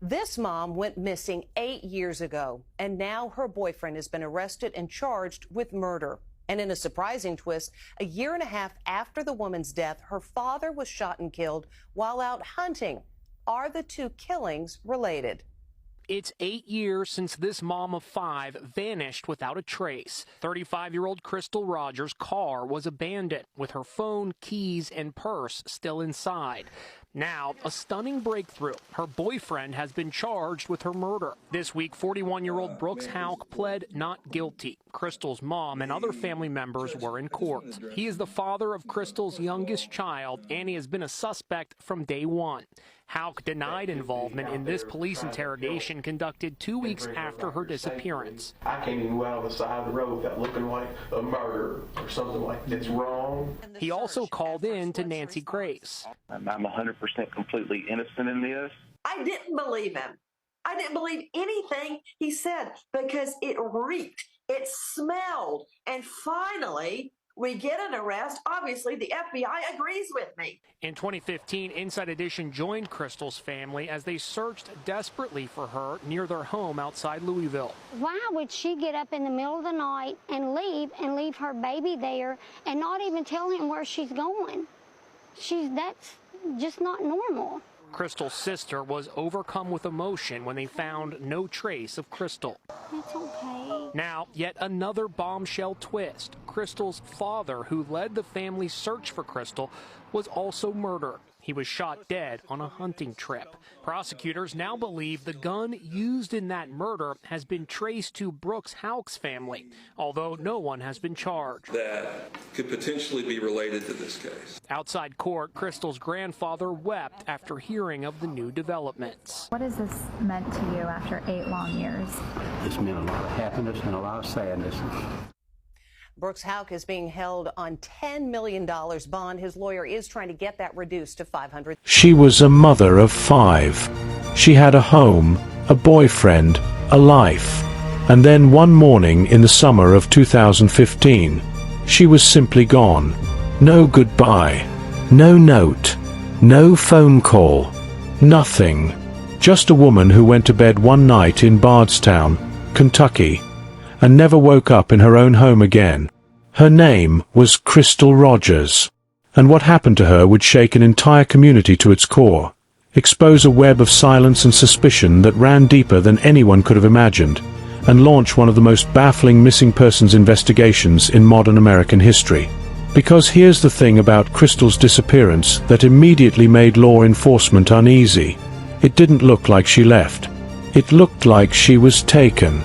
This mom went missing 8 years ago, and now her boyfriend has been arrested and charged with murder. And in a surprising twist, a year and a half after the woman's death, her father was shot and killed while out hunting. Are the two killings related? It's 8 years since this mom of 5 vanished without a trace. 35-year-old Crystal Rogers' car was abandoned, with her phone, keys, and purse still inside. Now, a stunning breakthrough. Her boyfriend has been charged with her murder. This week, 41-year-old Brooks Houck pled not guilty. Crystal's mom and other family members were in court. He is the father of Crystal's youngest child, and he has been a suspect from day one. Houck denied involvement in this police interrogation conducted 2 weeks after her disappearance. I can't even go out on the side of the road without looking like a murder or something like that's wrong. He also called in to Nancy Grace. I'm 100% completely innocent in this. I didn't believe him. I didn't believe anything he said because it reeked, it smelled, and finally we get an arrest. Obviously, the FBI agrees with me. In 2015, Inside Edition joined Crystal's family as they searched desperately for her near their home outside Louisville. Why would she get up in the middle of the night and leave her baby there and not even tell him where she's going? That's just not normal. Crystal's sister was overcome with emotion when they found no trace of Crystal. It's okay. Now, yet another bombshell twist. Crystal's father, who led the family's search for Crystal, was also murdered. He was shot dead on a hunting trip. Prosecutors now believe the gun used in that murder has been traced to Brooks Houck's family, although no one has been charged. That could potentially be related to this case. Outside court, Crystal's grandfather wept after hearing of the new developments. What has this meant to you after 8 long years? It's meant a lot of happiness and a lot of sadness. Brooks Houck is being held on $10 million bond. His lawyer is trying to get that reduced to $500,000. She was a mother of 5. She had a home, a boyfriend, a life. And then one morning in the summer of 2015, she was simply gone. No goodbye, no note, no phone call, nothing. Just a woman who went to bed one night in Bardstown, Kentucky, and never woke up in her own home again. Her name was Crystal Rogers. And what happened to her would shake an entire community to its core, expose a web of silence and suspicion that ran deeper than anyone could have imagined, and launch one of the most baffling missing persons investigations in modern American history. Because here's the thing about Crystal's disappearance that immediately made law enforcement uneasy. It didn't look like she left. It looked like she was taken.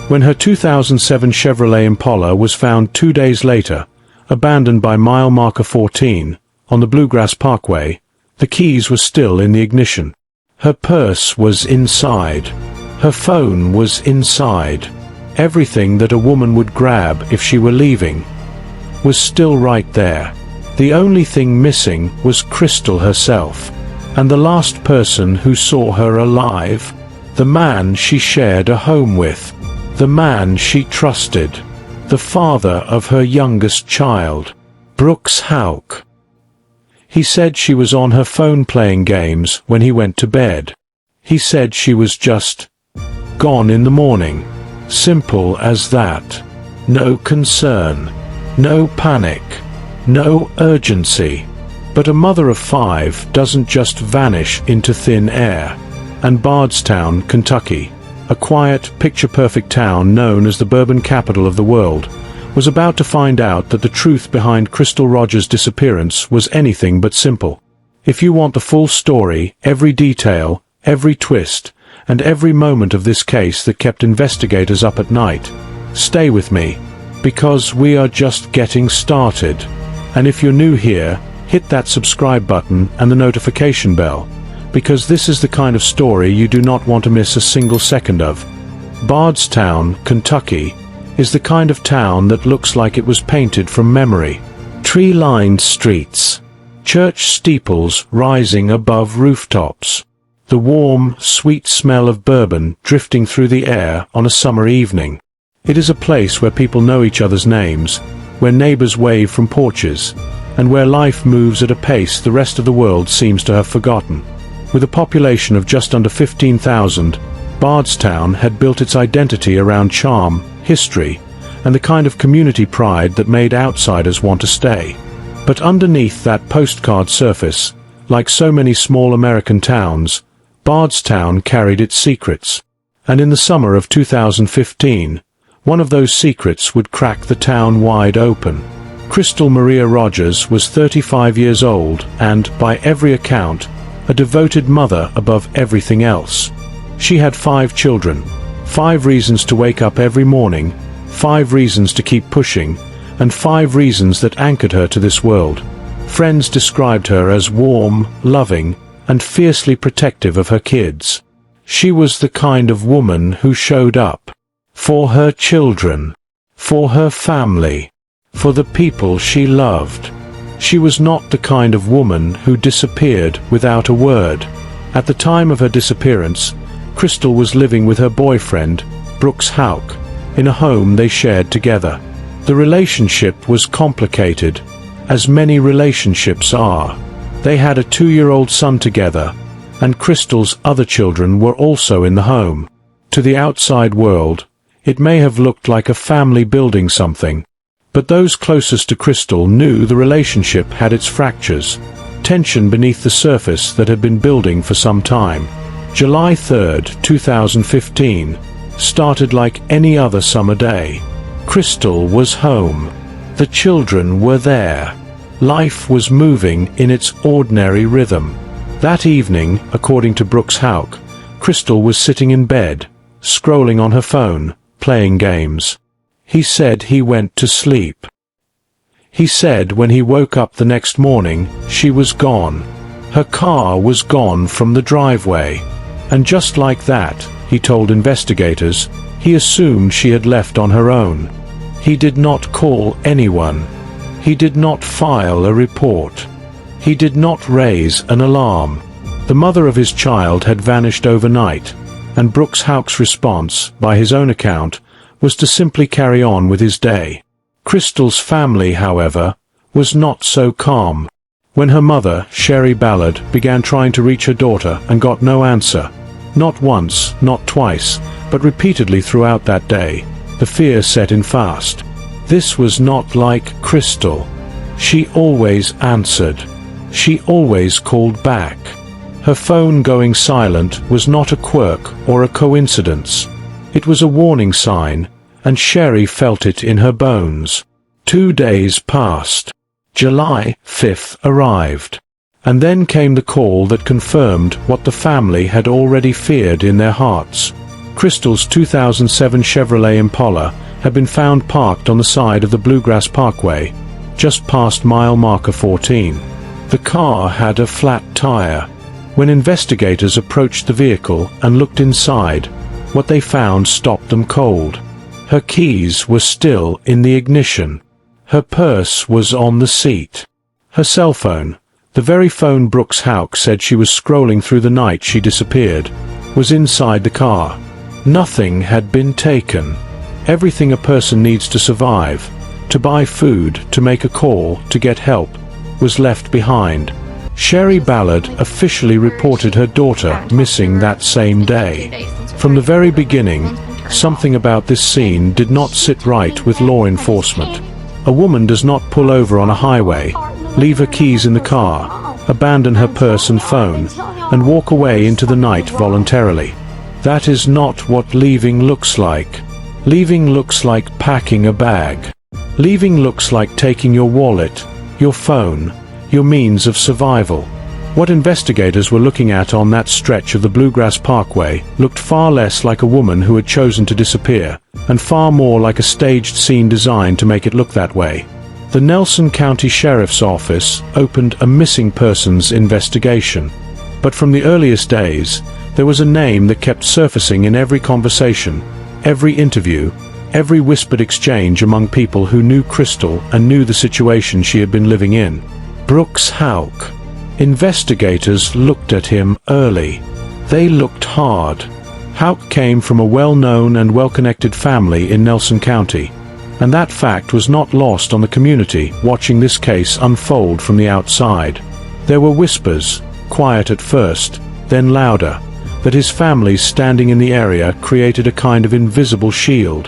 When her 2007 Chevrolet Impala was found 2 days later, abandoned by mile marker 14, on the Bluegrass Parkway, the keys were still in the ignition. Her purse was inside. Her phone was inside. Everything that a woman would grab if she were leaving was still right there. The only thing missing was Crystal herself, and the last person who saw her alive, the man she shared a home with. The man she trusted, the father of her youngest child, Brooks Houck. He said she was on her phone playing games when he went to bed. He said she was just gone in the morning. Simple as that. No concern, no panic, no urgency. But a mother of 5 doesn't just vanish into thin air. And Bardstown, Kentucky, a quiet, picture-perfect town known as the bourbon capital of the world, was about to find out that the truth behind Crystal Rogers' disappearance was anything but simple. If you want the full story, every detail, every twist, and every moment of this case that kept investigators up at night, stay with me, because we are just getting started. And if you're new here, hit that subscribe button and the notification bell, because this is the kind of story you do not want to miss a single second of. Bardstown, Kentucky, is the kind of town that looks like it was painted from memory. Tree-lined streets, church steeples rising above rooftops, the warm, sweet smell of bourbon drifting through the air on a summer evening. It is a place where people know each other's names, where neighbors wave from porches, and where life moves at a pace the rest of the world seems to have forgotten. With a population of just under 15,000, Bardstown had built its identity around charm, history, and the kind of community pride that made outsiders want to stay. But underneath that postcard surface, like so many small American towns, Bardstown carried its secrets. And in the summer of 2015, one of those secrets would crack the town wide open. Crystal Maria Rogers was 35 years old and, by every account, a devoted mother above everything else. She had 5 children, 5 reasons to wake up every morning, 5 reasons to keep pushing, and 5 reasons that anchored her to this world. Friends described her as warm, loving, and fiercely protective of her kids. She was the kind of woman who showed up for her children, for her family, for the people she loved. She was not the kind of woman who disappeared without a word. At the time of her disappearance, Crystal was living with her boyfriend, Brooks Houck, in a home they shared together. The relationship was complicated, as many relationships are. They had a 2-year-old son together, and Crystal's other children were also in the home. To the outside world, it may have looked like a family building something, but those closest to Crystal knew the relationship had its fractures, tension beneath the surface that had been building for some time. July 3, 2015, started like any other summer day. Crystal was home. The children were there. Life was moving in its ordinary rhythm. That evening, according to Brooks Houck, Crystal was sitting in bed, scrolling on her phone, playing games. He said he went to sleep. He said when he woke up the next morning, she was gone. Her car was gone from the driveway. And just like that, he told investigators, he assumed she had left on her own. He did not call anyone. He did not file a report. He did not raise an alarm. The mother of his child had vanished overnight, and Brooks Houck's response, by his own account, was to simply carry on with his day. Crystal's family, however, was not so calm. When her mother, Sherry Ballard, began trying to reach her daughter and got no answer, not once, not twice, but repeatedly throughout that day, the fear set in fast. This was not like Crystal. She always answered. She always called back. Her phone going silent was not a quirk or a coincidence. It was a warning sign, and Sherry felt it in her bones. 2 days passed. July 5th arrived. And then came the call that confirmed what the family had already feared in their hearts. Crystal's 2007 Chevrolet Impala had been found parked on the side of the Bluegrass Parkway, just past mile marker 14. The car had a flat tire. When investigators approached the vehicle and looked inside, what they found stopped them cold. Her keys were still in the ignition. Her purse was on the seat. Her cell phone, the very phone Brooks Houck said she was scrolling through the night she disappeared, was inside the car. Nothing had been taken. Everything a person needs to survive, to buy food, to make a call, to get help, was left behind. Sherry Ballard officially reported her daughter missing that same day. From the very beginning, something about this scene did not sit right with law enforcement. A woman does not pull over on a highway, leave her keys in the car, abandon her purse and phone, and walk away into the night voluntarily. That is not what leaving looks like. Leaving looks like packing a bag. Leaving looks like taking your wallet, your phone, your means of survival. What investigators were looking at on that stretch of the Bluegrass Parkway looked far less like a woman who had chosen to disappear, and far more like a staged scene designed to make it look that way. The Nelson County Sheriff's Office opened a missing persons investigation. But from the earliest days, there was a name that kept surfacing in every conversation, every interview, every whispered exchange among people who knew Crystal and knew the situation she had been living in. Brooks Houck. Investigators looked at him early. They looked hard. Houck came from a well-known and well-connected family in Nelson County, and that fact was not lost on the community watching this case unfold from the outside. There were whispers, quiet at first, then louder, that his family standing in the area created a kind of invisible shield.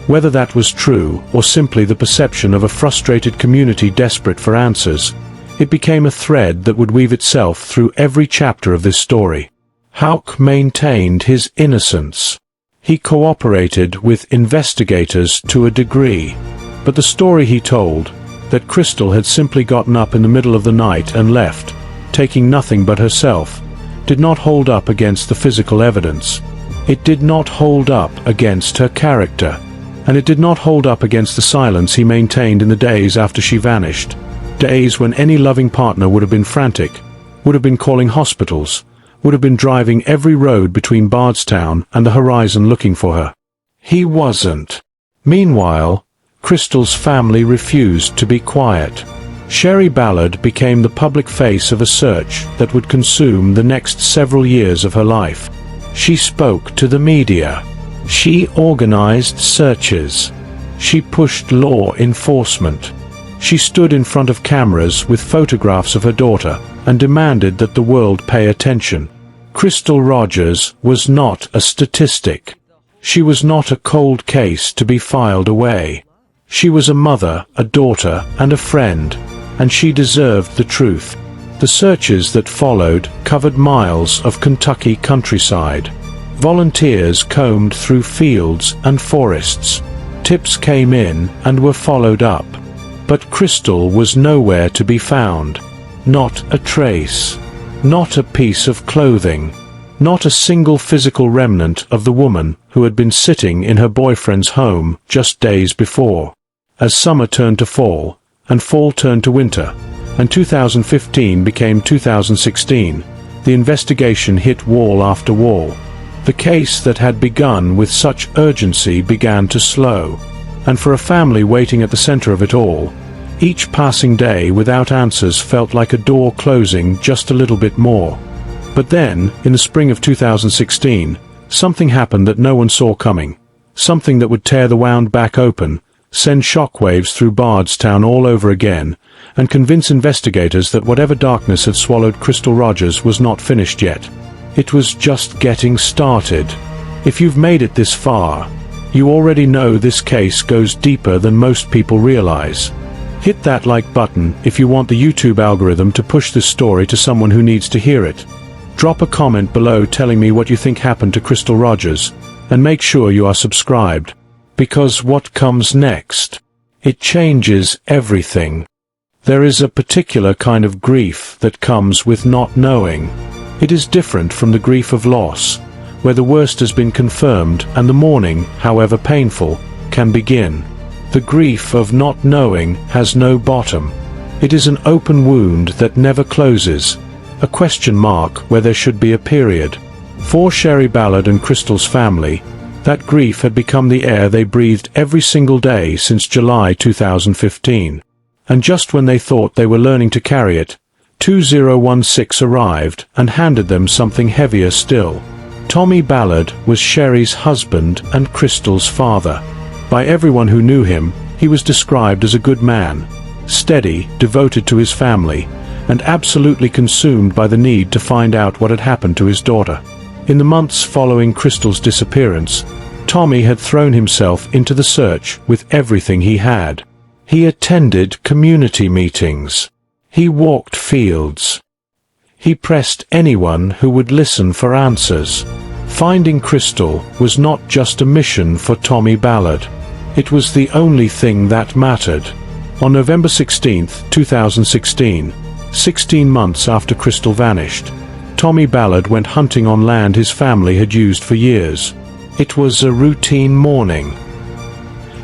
Whether that was true, or simply the perception of a frustrated community desperate for answers, it became a thread that would weave itself through every chapter of this story. Houck maintained his innocence. He cooperated with investigators to a degree, but the story he told, that Crystal had simply gotten up in the middle of the night and left, taking nothing but herself, did not hold up against the physical evidence. It did not hold up against her character, and it did not hold up against the silence he maintained in the days after she vanished. Days when any loving partner would have been frantic, would have been calling hospitals, would have been driving every road between Bardstown and the horizon looking for her. He wasn't. Meanwhile, Crystal's family refused to be quiet. Sherry Ballard became the public face of a search that would consume the next several years of her life. She spoke to the media. She organized searches. She pushed law enforcement. She stood in front of cameras with photographs of her daughter and demanded that the world pay attention. Crystal Rogers was not a statistic. She was not a cold case to be filed away. She was a mother, a daughter, and a friend, and she deserved the truth. The searches that followed covered miles of Kentucky countryside. Volunteers combed through fields and forests. Tips came in and were followed up. But Crystal was nowhere to be found. Not a trace. Not a piece of clothing. Not a single physical remnant of the woman who had been sitting in her boyfriend's home just days before. As summer turned to fall, and fall turned to winter, and 2015 became 2016, the investigation hit wall after wall. The case that had begun with such urgency began to slow, and for a family waiting at the center of it all, each passing day without answers felt like a door closing just a little bit more. But then, in the spring of 2016, something happened that no one saw coming. Something that would tear the wound back open, send shockwaves through Bardstown all over again, and convince investigators that whatever darkness had swallowed Crystal Rogers was not finished yet. It was just getting started. If you've made it this far, you already know this case goes deeper than most people realize. Hit that like button if you want the YouTube algorithm to push this story to someone who needs to hear it. Drop a comment below telling me what you think happened to Crystal Rogers, and make sure you are subscribed. Because what comes next? It changes everything. There is a particular kind of grief that comes with not knowing. It is different from the grief of loss, where the worst has been confirmed and the mourning, however painful, can begin. The grief of not knowing has no bottom. It is an open wound that never closes, a question mark where there should be a period. For Sherry Ballard and Crystal's family, that grief had become the air they breathed every single day since July 2015. And just when they thought they were learning to carry it, 2016 arrived and handed them something heavier still. Tommy Ballard was Sherry's husband and Crystal's father. By everyone who knew him, he was described as a good man, steady, devoted to his family, and absolutely consumed by the need to find out what had happened to his daughter. In the months following Crystal's disappearance, Tommy had thrown himself into the search with everything he had. He attended community meetings. He walked fields. He pressed anyone who would listen for answers. Finding Crystal was not just a mission for Tommy Ballard. It was the only thing that mattered. On November 16, 2016, 16 months after Crystal vanished, Tommy Ballard went hunting on land his family had used for years. It was a routine morning.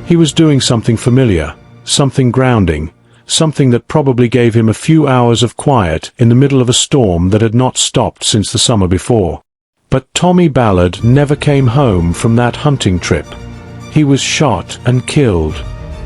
He was doing something familiar, something grounding, something that probably gave him a few hours of quiet in the middle of a storm that had not stopped since the summer before. But Tommy Ballard never came home from that hunting trip. He was shot and killed.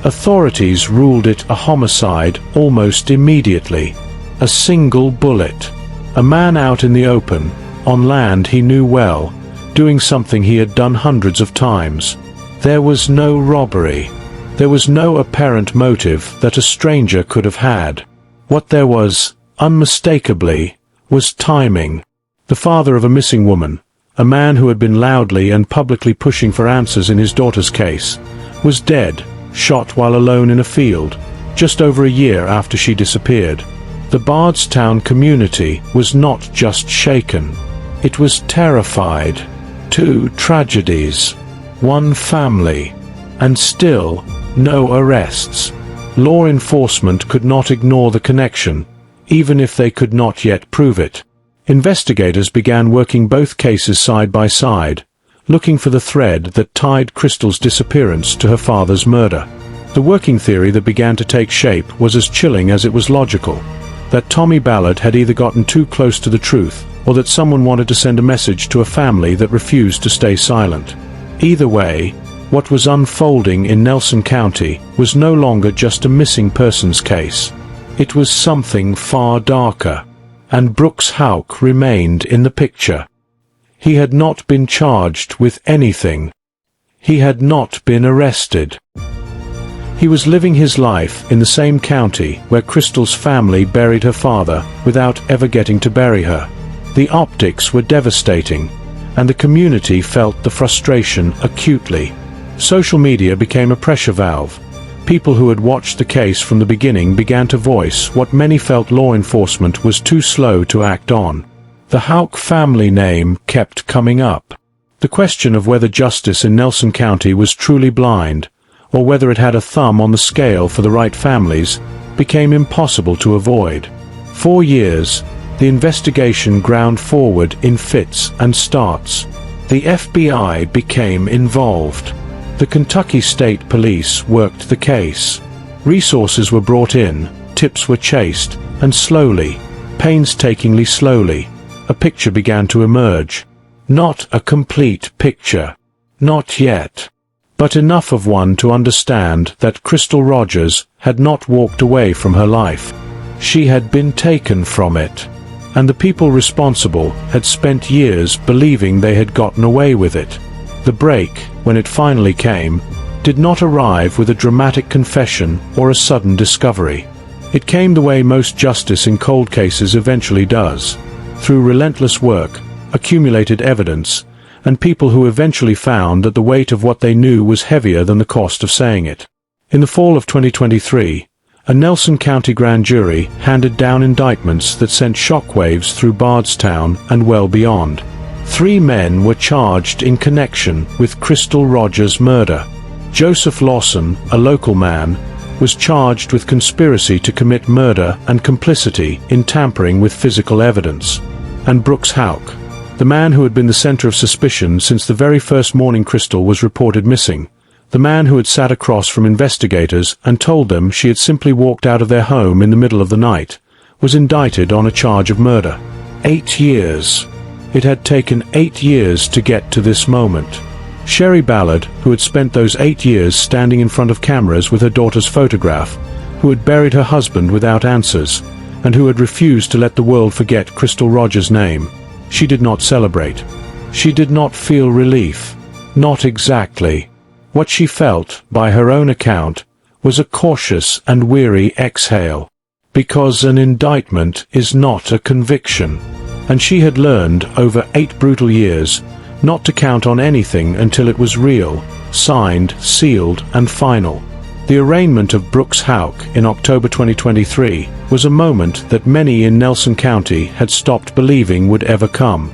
Authorities ruled it a homicide almost immediately. A single bullet. A man out in the open, on land he knew well, doing something he had done hundreds of times. There was no robbery. There was no apparent motive that a stranger could have had. What there was, unmistakably, was timing. the father of a missing woman, a man who had been loudly and publicly pushing for answers in his daughter's case, was dead, shot while alone in a field, just over a year after she disappeared. The Bardstown community was not just shaken. It was terrified. 2 tragedies, 1 family, and still no arrests. Law enforcement could not ignore the connection, even if they could not yet prove it. Investigators began working both cases side by side, looking for the thread that tied Crystal's disappearance to her father's murder. The working theory that began to take shape was as chilling as it was logical, that Tommy Ballard had either gotten too close to the truth, or that someone wanted to send a message to a family that refused to stay silent. Either way, what was unfolding in Nelson County was no longer just a missing persons case. It was something far darker, and Brooks Houck remained in the picture. He had not been charged with anything. He had not been arrested. He was living his life in the same county where Crystal's family buried her father without ever getting to bury her. The optics were devastating, and the community felt the frustration acutely. Social media became a pressure valve. People who had watched the case from the beginning began to voice what many felt law enforcement was too slow to act on. The Houck family name kept coming up. The question of whether justice in Nelson County was truly blind, or whether it had a thumb on the scale for the right families, became impossible to avoid. 4 years, the investigation ground forward in fits and starts. The FBI became involved. The Kentucky State Police worked the case. Resources were brought in, tips were chased, and slowly, painstakingly slowly, a picture began to emerge. Not a complete picture. Not yet. But enough of one to understand that Crystal Rogers had not walked away from her life. She had been taken from it. And the people responsible had spent years believing they had gotten away with it. The break, when it finally came, did not arrive with a dramatic confession or a sudden discovery. It came the way most justice in cold cases eventually does, through relentless work, accumulated evidence, and people who eventually found that the weight of what they knew was heavier than the cost of saying it. In the fall of 2023, a Nelson County grand jury handed down indictments that sent shockwaves through Bardstown and well beyond. 3 men were charged in connection with Crystal Rogers' murder. Joseph Lawson, a local man, was charged with conspiracy to commit murder and complicity in tampering with physical evidence. And Brooks Houck, the man who had been the center of suspicion since the very first morning Crystal was reported missing, the man who had sat across from investigators and told them she had simply walked out of their home in the middle of the night, was indicted on a charge of murder. 8 years. It had taken 8 years to get to this moment. Sherry Ballard, who had spent those 8 years standing in front of cameras with her daughter's photograph, who had buried her husband without answers, and who had refused to let the world forget Crystal Rogers' name. She did not celebrate. She did not feel relief. Not exactly. What she felt, by her own account, was a cautious and weary exhale. Because an indictment is not a conviction. And she had learned, over 8 brutal years, not to count on anything until it was real, signed, sealed, and final. The arraignment of Brooks Houck in October 2023 was a moment that many in Nelson County had stopped believing would ever come.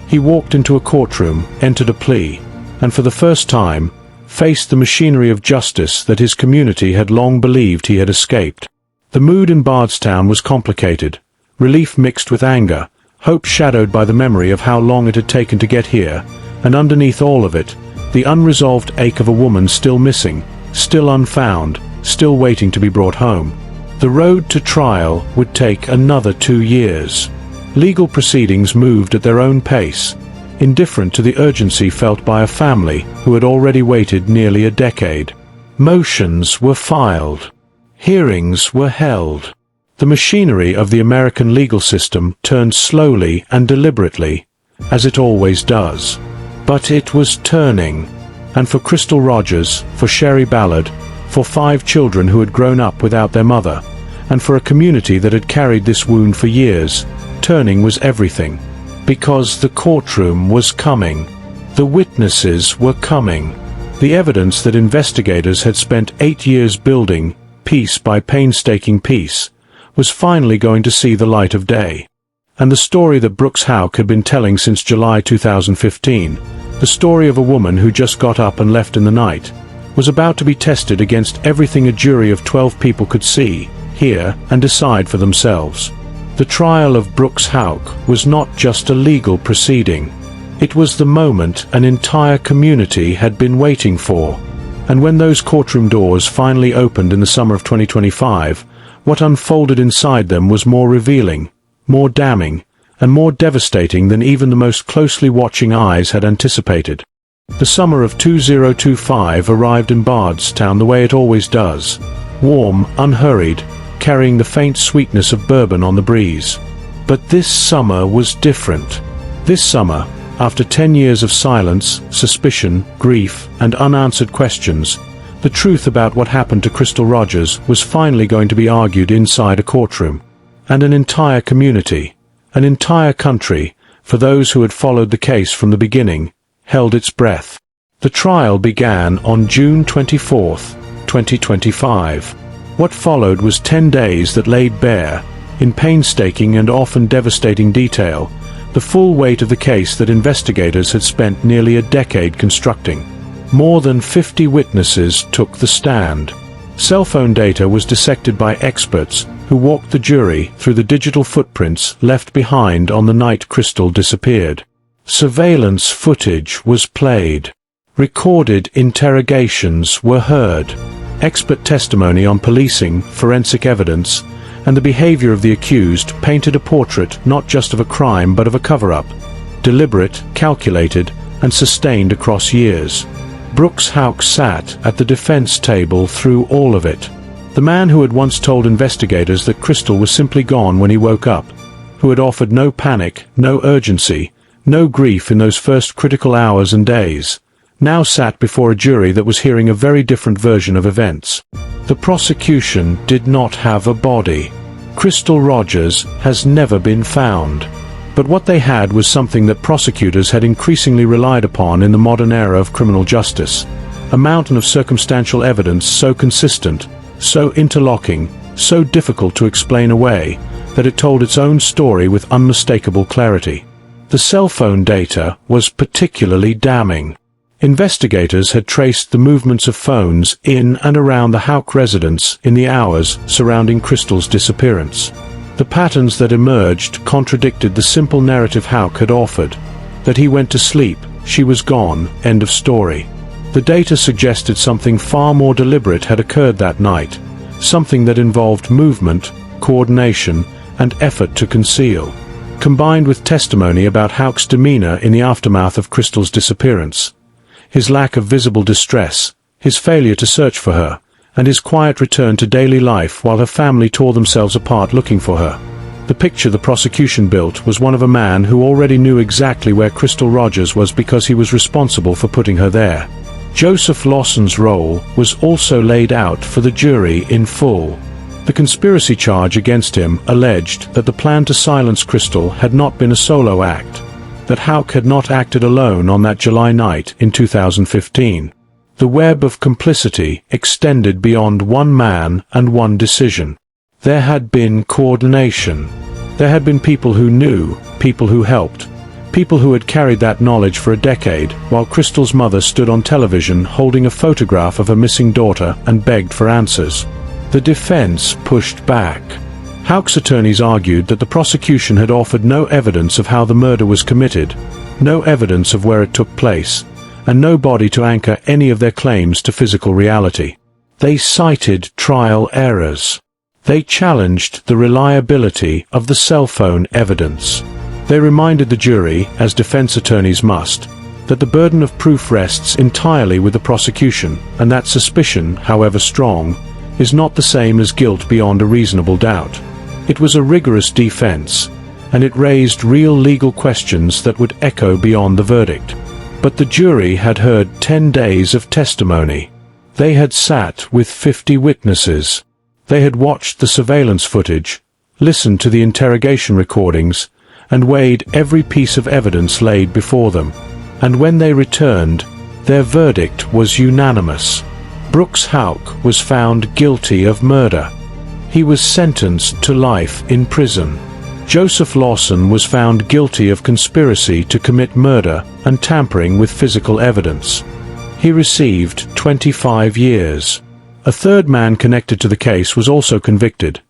He walked into a courtroom, entered a plea, and for the first time, faced the machinery of justice that his community had long believed he had escaped. The mood in Bardstown was complicated, relief mixed with anger, hope shadowed by the memory of how long it had taken to get here, and underneath all of it, the unresolved ache of a woman still missing, still unfound, still waiting to be brought home. The road to trial would take another 2 years. Legal proceedings moved at their own pace, indifferent to the urgency felt by a family who had already waited nearly a decade. Motions were filed. Hearings were held. The machinery of the American legal system turned slowly and deliberately, as it always does. But it was turning. And for Crystal Rogers, for Sherry Ballard, for 5 children who had grown up without their mother, and for a community that had carried this wound for years, turning was everything. because the courtroom was coming. The witnesses were coming. The evidence that investigators had spent 8 years building, piece by painstaking piece, was finally going to see the light of day. And the story that Brooks Houck had been telling since July 2015, the story of a woman who just got up and left in the night, was about to be tested against everything a jury of 12 people could see, hear, and decide for themselves. The trial of Brooks Houck was not just a legal proceeding. It was the moment an entire community had been waiting for. And when those courtroom doors finally opened in the summer of 2025, what unfolded inside them was more revealing, more damning, and more devastating than even the most closely watching eyes had anticipated. The summer of 2025 arrived in Bardstown the way it always does, warm, unhurried, carrying the faint sweetness of bourbon on the breeze. But this summer was different. This summer, after 10 years of silence, suspicion, grief, and unanswered questions, the truth about what happened to Crystal Rogers was finally going to be argued inside a courtroom. And an entire community, an entire country, for those who had followed the case from the beginning, held its breath. The trial began on June 24, 2025. What followed was 10 days that laid bare, in painstaking and often devastating detail, the full weight of the case that investigators had spent nearly a decade constructing. More than 50 witnesses took the stand. Cell phone data was dissected by experts who walked the jury through the digital footprints left behind on the night Crystal disappeared. Surveillance footage was played. Recorded interrogations were heard. Expert testimony on policing, forensic evidence, and the behavior of the accused painted a portrait not just of a crime but of a cover-up, deliberate, calculated, and sustained across years. Brooks Houck sat at the defense table through all of it. The man who had once told investigators that Crystal was simply gone when he woke up, who had offered no panic, no urgency, no grief in those first critical hours and days, now sat before a jury that was hearing a very different version of events. The prosecution did not have a body. Crystal Rogers has never been found. But what they had was something that prosecutors had increasingly relied upon in the modern era of criminal justice. A mountain of circumstantial evidence so consistent, so interlocking, so difficult to explain away, that it told its own story with unmistakable clarity. The cell phone data was particularly damning. Investigators had traced the movements of phones in and around the Houck residence in the hours surrounding Crystal's disappearance. The patterns that emerged contradicted the simple narrative Houck had offered, that he went to sleep, she was gone, end of story. The data suggested something far more deliberate had occurred that night, something that involved movement, coordination, and effort to conceal. Combined with testimony about Houck's demeanor in the aftermath of Crystal's disappearance, his lack of visible distress, his failure to search for her, and his quiet return to daily life while her family tore themselves apart looking for her. The picture the prosecution built was one of a man who already knew exactly where Crystal Rogers was because he was responsible for putting her there. Joseph Lawson's role was also laid out for the jury in full. The conspiracy charge against him alleged that the plan to silence Crystal had not been a solo act, that Houck had not acted alone on that July night in 2015. The web of complicity extended beyond one man and one decision. There had been coordination. There had been people who knew, people who helped, people who had carried that knowledge for a decade, while Crystal's mother stood on television holding a photograph of her missing daughter and begged for answers. The defense pushed back. Houck's attorneys argued that the prosecution had offered no evidence of how the murder was committed, no evidence of where it took place, and no body to anchor any of their claims to physical reality. They cited trial errors. They challenged the reliability of the cell phone evidence. They reminded the jury, as defense attorneys must, that the burden of proof rests entirely with the prosecution, and that suspicion, however strong, is not the same as guilt beyond a reasonable doubt. It was a rigorous defense, and it raised real legal questions that would echo beyond the verdict. But the jury had heard 10 days of testimony. They had sat with 50 witnesses. They had watched the surveillance footage, listened to the interrogation recordings, and weighed every piece of evidence laid before them. And when they returned, their verdict was unanimous. Brooks Houck was found guilty of murder. He was sentenced to life in prison. Joseph Lawson was found guilty of conspiracy to commit murder and tampering with physical evidence. He received 25 years. A third man connected to the case was also convicted.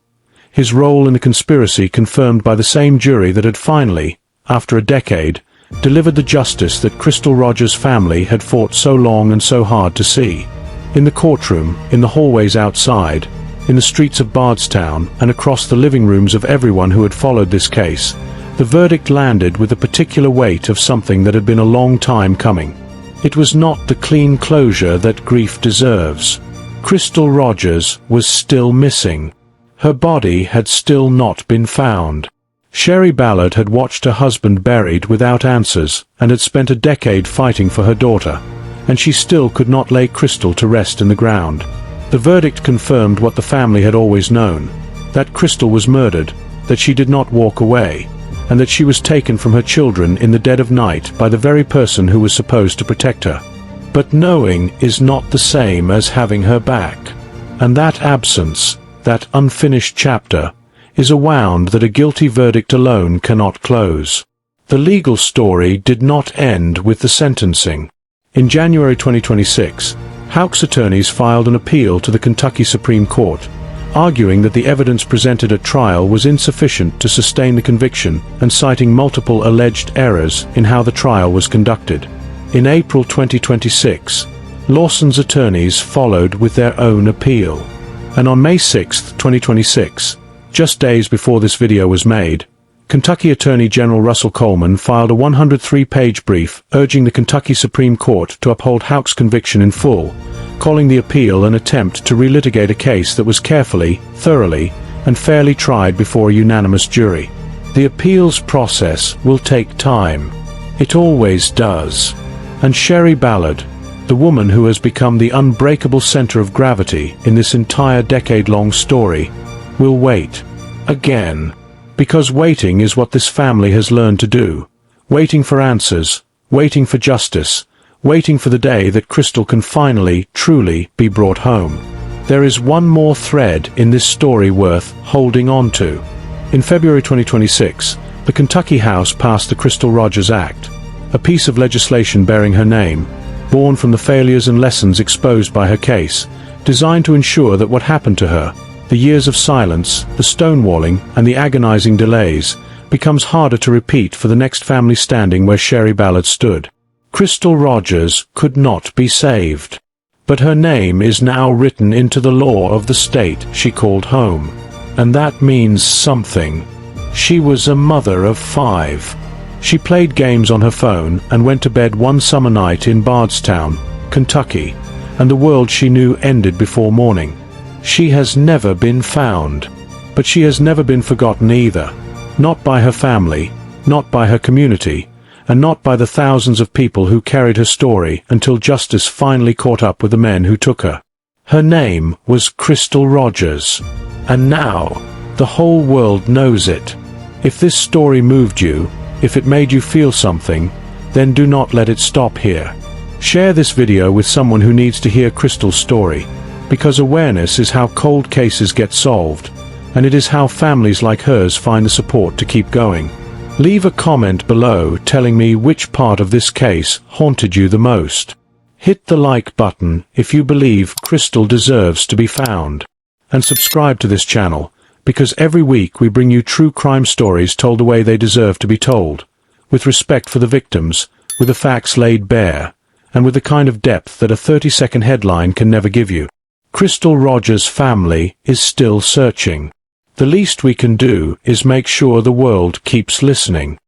His role in the conspiracy confirmed by the same jury that had finally, after a decade, delivered the justice that Crystal Rogers' family had fought so long and so hard to see. In the courtroom, in the hallways outside, in the streets of Bardstown, and across the living rooms of everyone who had followed this case, the verdict landed with a particular weight of something that had been a long time coming. It was not the clean closure that grief deserves. Crystal Rogers was still missing. Her body had still not been found. Sherry Ballard had watched her husband buried without answers and had spent a decade fighting for her daughter, and she still could not lay Crystal to rest in the ground. The verdict confirmed what the family had always known, that Crystal was murdered, that she did not walk away, and that she was taken from her children in the dead of night by the very person who was supposed to protect her. But knowing is not the same as having her back, and that absence, that unfinished chapter, is a wound that a guilty verdict alone cannot close. The legal story did not end with the sentencing. In January 2026, Houck's attorneys filed an appeal to the Kentucky Supreme Court, arguing that the evidence presented at trial was insufficient to sustain the conviction and citing multiple alleged errors in how the trial was conducted. In April 2026, Lawson's attorneys followed with their own appeal. And on May 6, 2026, just days before this video was made, Kentucky Attorney General Russell Coleman filed a 103-page brief urging the Kentucky Supreme Court to uphold Houck's conviction in full, calling the appeal an attempt to relitigate a case that was carefully, thoroughly, and fairly tried before a unanimous jury. The appeals process will take time. It always does. And Sherry Ballard, the woman who has become the unbreakable center of gravity in this entire decade-long story, will wait. Again. Because waiting is what this family has learned to do. Waiting for answers, waiting for justice, waiting for the day that Crystal can finally, truly be brought home. There is one more thread in this story worth holding on to. In February 2026, the Kentucky House passed the Crystal Rogers Act, a piece of legislation bearing her name, born from the failures and lessons exposed by her case, designed to ensure that what happened to her, the years of silence, the stonewalling, and the agonizing delays, becomes harder to repeat for the next family standing where Sherry Ballard stood. Crystal Rogers could not be saved. But her name is now written into the law of the state she called home. And that means something. She was a mother of 5. She played games on her phone and went to bed one summer night in Bardstown, Kentucky, and the world she knew ended before morning. She has never been found. But she has never been forgotten either. Not by her family, not by her community, and not by the thousands of people who carried her story until justice finally caught up with the men who took her. Her name was Crystal Rogers. And now, the whole world knows it. If this story moved you, if it made you feel something, then do not let it stop here. Share this video with someone who needs to hear Crystal's story, because awareness is how cold cases get solved, and it is how families like hers find the support to keep going. Leave a comment below telling me which part of this case haunted you the most. Hit the like button if you believe Crystal deserves to be found. And subscribe to this channel, because every week we bring you true crime stories told the way they deserve to be told, with respect for the victims, with the facts laid bare, and with the kind of depth that a 30-second headline can never give you. Crystal Rogers' family is still searching. The least we can do is make sure the world keeps listening.